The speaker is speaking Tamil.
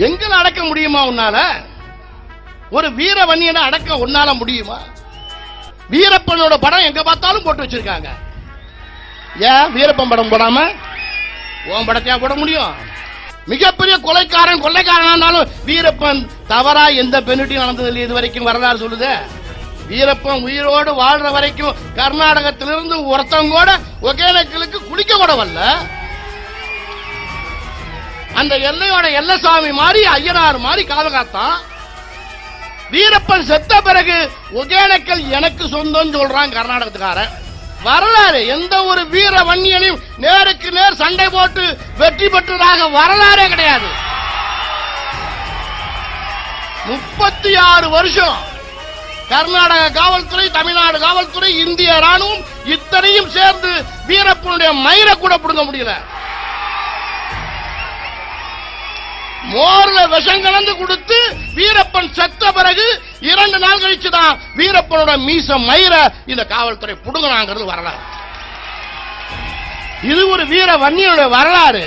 எங்களை அடக்க முடியுமா உன்னால? ஒரு வீர வன்னியனை அடக்க உன்னால முடியுமா? வீரப்பனோட படம் எங்க பார்த்தாலும் போட்டு வச்சிருக்காங்க. ஏன் வீரப்பன் படம் போடாம உன் படத்தையா போட முடியும்? மிகப்பெரிய கொலைக்காரன் கொள்ளைக்காரனாலும் வீரப்பன் தவறா எந்த பெண்ணிட்டையும் நடந்ததில்லை இது வரைக்கும் வரலாறு சொல்லுது. வீரப்பன் உயிரோடு வாழ்ற வரைக்கும் கர்நாடகத்திலிருந்து ஒருத்தவங்க கூட ஒகேனக்கலுக்கு குளிக்க கூட வரல. அந்த எல்லையோட எல்லசாமி மாதிரி ஐயனார் மாதிரி காலகாத்தான். வீரப்பன் செத்த பிறகு ஒகேனக்கல் எனக்கு சொந்தம் சொல்றான் கர்நாடகத்துக்காரன். வரலாறு எந்த ஒரு வீர வன்னியனையும் நேருக்கு நேர் சண்டை போட்டு வெற்றி பெற்றதாக வரலாறே கிடையாது. 36 வருஷம் கர்நாடக காவல்துறை, தமிழ்நாடு காவல்துறை, இந்திய ராணுவம் இத்தனையும் சேர்ந்து வீரப்பனுடைய மயிரை கூட பிடுங்க முடியல. மோர்ல விஷம் கலந்து கொடுத்து வீரப்பன் செத்த பிறகு 2 நாள் கழிச்சுதான் வீரப்பனோட மீச மயிரை இந்த காவல்துறை புடுங்கினாங்கிறது வரலாறு. இது ஒரு வீர வன்னியனுடைய வரலாறு.